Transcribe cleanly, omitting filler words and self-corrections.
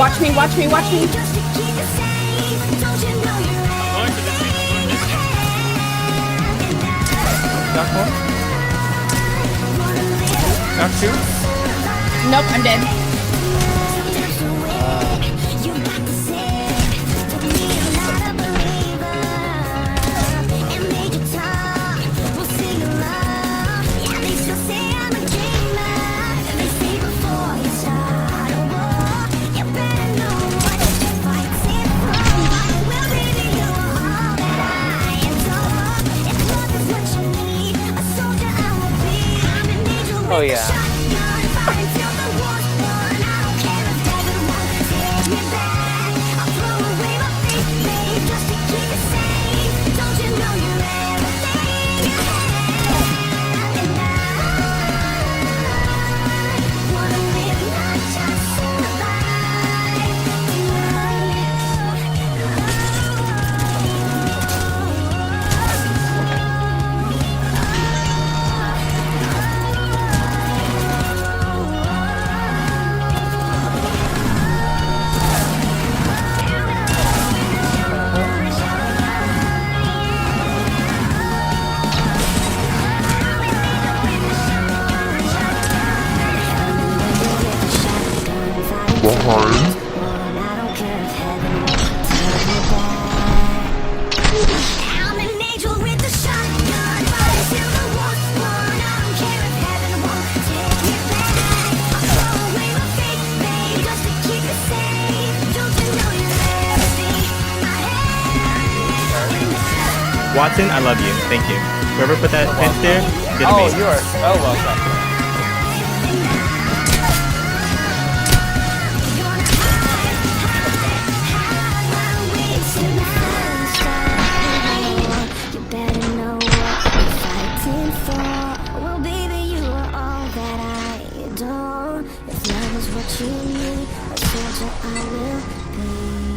Watch me, watch me, watch me. Knock one. Knock two. Nope, I'm dead. Oh yeah. Watson, I love you. Thank you. Whoever put that pinch there, good to Oh, me. you are so welcome. If love is what you need, a soldier I will be.